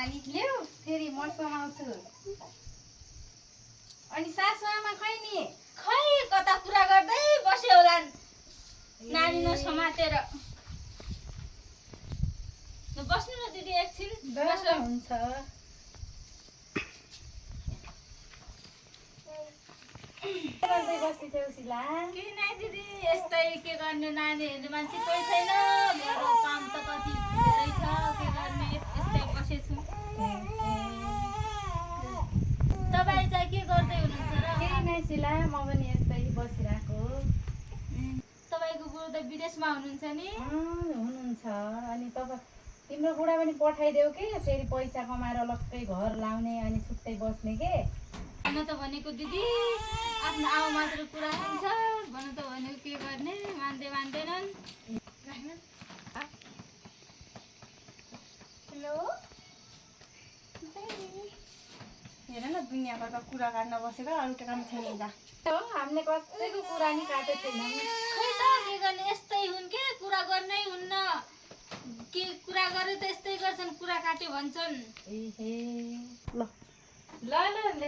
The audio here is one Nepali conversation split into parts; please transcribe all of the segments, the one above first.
नानी ल्याऊ फेरि म समाउँछु। अनि सासु आमा खै नि? खै कता कुरा गर्दै बस्यो होला नानी नसमातेर। बस्नु न दिदी एकछिन बस्नु हुन्छ। के गर्दै बस्ती चौसिला? केही नै दिदी यस्तै के गर्ने नानी हेर्ने मान्छे कोही छैन। मेरो काम त कति धेरै छ के गर्ने यस्तै बसेछु। तपाईँ चाहिँ के गर्दै हुनुहुन्छ र? केही नै सिला म पनि यस्तै बसिरहेको। तपाईँको बुढो त विदेशमा हुनुहुन्छ नि? हुनुहुन्छ। अनि तिम्रो बुढा पनि पठाइदेऊ के फेरि पैसा कमाएर लक्कै घर लाउने अनि छुट्टै बस्ने के। भन त भनेको दिदी आफ्नो आमा मात्र कुरा हुन्छ। भन त भनेको के गर्ने मान्दैनन्। हेलो हेर न दुनियाँभरका कुरा काट्न बसेर अरू त काम छैन नि त। हामीले कसैको कुरा नि काटेको छैनौँ। खै त के गर्ने यस्तै हुन् के कुरा गर्नै हुन्न। के कुरा गरे त यस्तै गर्छन् कुरा काट्यो भन्छन्। ल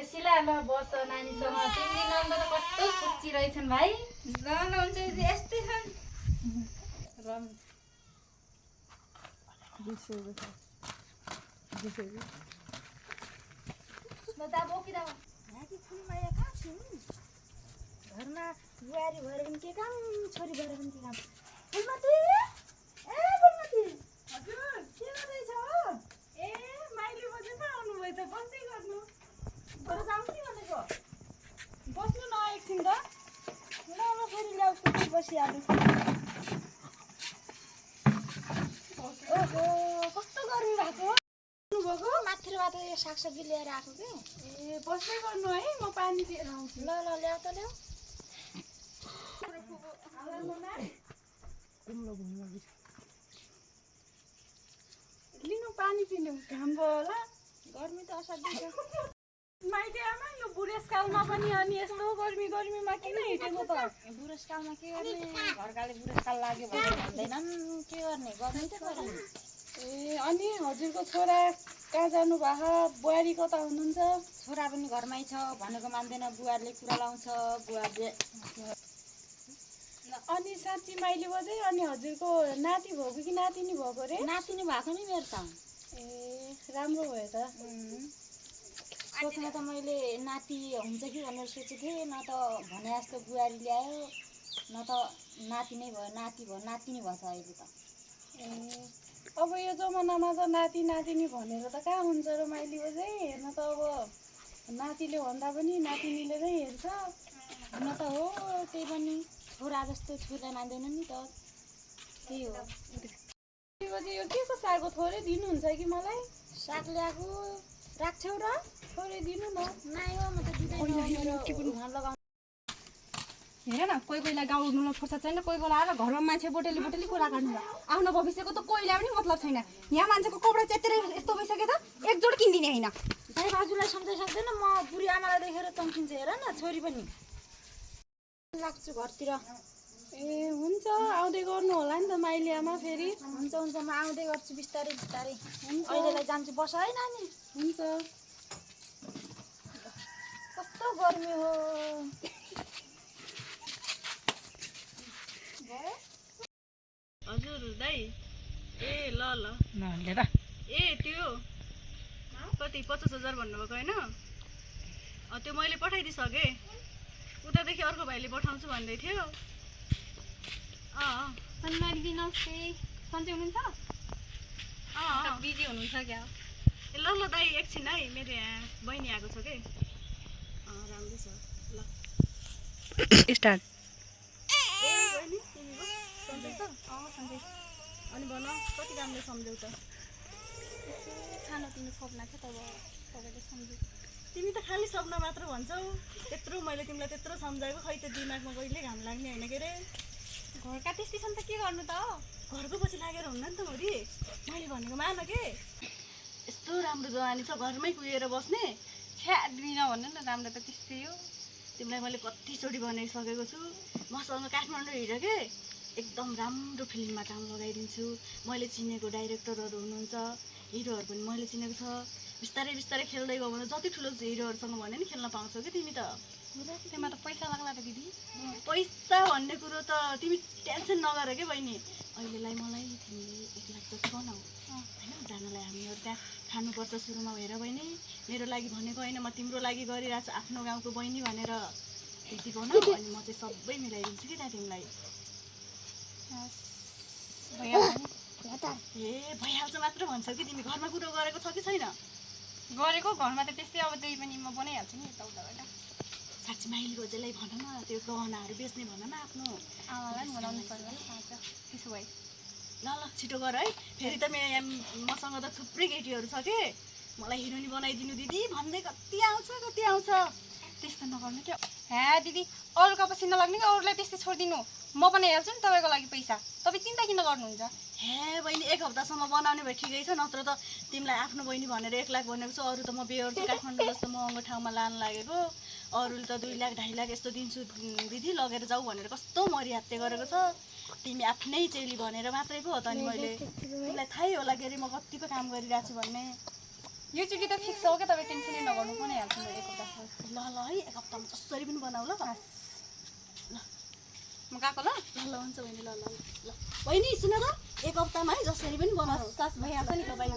सिला ल बस नानीसँग। 3 दिन अन्त कस्तो सुच्ची रहेछन् भाइ। ल हुन्छ दिदी यस्तै छन्। घरमा बुहारी भएर पनि के काम छोरी भएर पनि के काम। फुलमती फुलमती हजुर के गर्दैछ हो? माइली बजे पो आउनुभयो त बस्दै गर्नु। घर जाउँ नि भनेको। बस्नु न एकछिन त। ल फेरि ल्याउँछु बसिहाल्नु। ओहो कस्तो गर्मी भएको भएको माथिबाट यो सागसब्जी लिएर आएको कि। बस्दै गर्नु है म पानी लिएर आउँछु। ल ल्याउ त ल्याउ। लिनु पानी पिनु घाम भयो होला। गर्मी त असाध्यै छ। माइती आमा यो बुढेसकालमा पनि अनि यस्तो गर्मीमा किन हिँडेको त? बुढेसकालमा के गर्ने घरकाले बुढेसकाल लाग्यो भने भन्दैनन् के गर्ने गर्नै त पर्यो। अनि हजुरको छोरा कहाँ जानु भएको? बुहारी कता हुनुहुन्छ? छोरा पनि घरमै छ भनेको मान्दैन। बुहारीले कुरा लाउँछ। बुहारीले अनि साँच्ची माइली बजे अनि हजुरको नाति भएको कि नातिनी भएको रे? नातिनी भएको नि मेरो त। राम्रो भयो त। सोच्न त मैले नाति हुन्छ कि भनेर सोचेको थिएँ। न त भने जस्तो बुहारी ल्यायो न त नाति नै भयो नाति भयो नातिनी भएछ अहिले त। अब यो जमानामा त नाति नातिनी भनेर त कहाँ हुन्छ र माइली बजे। हेर्न त अब नातिले भन्दा पनि नातिनीले नै हेर्छ। हुन त हो त्यही पनि छोरा जस्तो छोरीलाई मान्दैन नि त। त्यही हो। बजे यो के को साग हो? थोरै दिनुहुन्छ कि मलाई? साग ल्याएको राख्छौ र? थोरै दिनु न। नाइ हो म त दिँदैन। हेर न कोही कोहीलाई गाउँमा फुर्सद छैन। कोही बेला आएर घरमा मान्छे बोटेली कुरा काट्नु भयो। आफ्नो भविष्यको त कोहीलाई पनि मतलब छैन। यहाँ मान्छेको कपडा च्यातेर यस्तो भइसकेछ एकजोड किनिदिने होइन। दाइ बाजुलाई सम्झाइ सक्दैन म बुढी आमालाई देखेर चम्किन्छ। हेर न छोरी पनि लाग्छु घरतिर। हुन्छ आउँदै गर्नु होला नि त माइली आमा फेरि। हुन्छ म आउँदै गर्छु बिस्तारै बिस्तारै। अहिलेलाई जान्छु बस है नानी। हुन्छ। कस्तो गर्मी हो। हजुर दाइ ल त्यो कति 50,000 भन्नुभएको होइन? त्यो मैले पठाइदिइसकेँ। उतादेखि अर्को भाइले पठाउँछु भन्दै थियो। दिदी नमस्ते। सन्चै हुनुहुन्छ? बिजी हुनुहुन्छ क्या? ल दाइ एकछिन है मेरो यहाँ बहिनी आएको छ कि। राम्रै छ ल स्टार्ट। बहिनी तिमी हो सन्चै छ? सन्चै। अनि भन कति राम्रो सम्झौ त? खानापिना सपना छ तब तपाईँले सम्झेँ। तिमी त खालि सपना मात्र भन्छौ। त्यत्रो मैले तिमीलाई त्यत्रो सम्झाएको खै त दिमागमा कहिले घाम लाग्ने होइन के अरे। घरका त्यस्तै छन् त के गर्नु त? घरको पछि लागेर हुन्न नि त मोरी। मैले भनेको मान के यस्तो राम्रो जवानी छ घरमै कुहिएर बस्ने। छ्यादिन भन्नु न राम्रो त त्यस्तै हो। तिमीलाई मैले कतिचोटि भनिसकेको छु मसँग काठमाडौँ हिँड के एकदम राम्रो फिल्ममा काम लगाइदिन्छु। मैले चिनेको डाइरेक्टरहरू हुनुहुन्छ हिरोहरू पनि मैले चिनेको छ। बिस्तारै बिस्तारै खेल्दै गयो भने जति ठुलो हिरोहरूसँग भने नि खेल्न पाउँछौ कि तिमी त। त्यसमा त पैसा लाग्ला त दिदी। पैसा भन्ने कुरो त तिमी टेन्सन नगर के बहिनी। अहिलेलाई मलाई तिमीले 1 लाख जति बनाऊ होइन, जानलाई हामीहरू त्यहाँ खानुपर्छ सुरुमा हेर बहिनी। मेरो लागि भनेको होइन, म तिम्रो लागि गरिरहेको छु, आफ्नो गाउँको बहिनी भनेर त्यति बनाऊ। अनि म चाहिँ सबै मिलाइदिन्छु कि त्यहाँ तिमीलाई। ए भइहाल्छ मात्र भन्छौ कि तिमी। घरमा कुरो गरेको छ कि छैन? गरेको घरमा त त्यस्तै अब त्यही पनि म बनाइहाल्छु नि यताउताबाट। साँच्ची माइली गोजेलाई भन न, त्यो गहनाहरू बेच्ने भन न आफ्नो आमालाई पनि बनाउनु पर्छ साँच्चो। त्यसो भए ल ल छिटो गर है। फेरि त मसँग त थुप्रै केटीहरू छ के, मलाई हिरोनी बनाइदिनु दिदी भन्दै कति आउँछ। त्यस्तो नगर्नु क्या। हे दिदी अरूको पछि नलाग्ने कि अरूलाई त्यस्तै छोडिदिनु। म बनाइहाल्छु नि तपाईँको लागि पैसा। तपाईँ चिन्ता किन गर्नुहुन्छ? हे बहिनी 1 हप्तासम्म बनाउने भए ठिकै छ, नत्र त तिमीलाई आफ्नो बहिनी भनेर 1 लाख भनेको छु। अरू त म बेहोर्छु काठमाडौँ जस्तो महँगो ठाउँमा लानु लागेको। अरूले त 2 लाख 2.5 लाख यस्तो दिन्छु दिदी लगेर जाऊ भनेर कस्तो मरिहत्ते गरेको छ। तिमी आफ्नै चेली भनेर मात्रै पो हो त। अनि मैले तिमीलाई थाहै होला के अरे म कतिको काम गरिरहेको छु भन्ने। यो चुटी त फिक्स हो क्या, तपाईँ टेन्सनै नगर्नु। बनाइहाल्छु म 1 हप्ता। ल ल है 1 हप्तामा जसरी पनि बनाऊ ल। म गएको ल। ल हुन्छ बहिनी। ल बहिनी सुन त, 1 हप्तामा है जसरी पनि बनाऊ। भइहाल्छ नि तपाईँ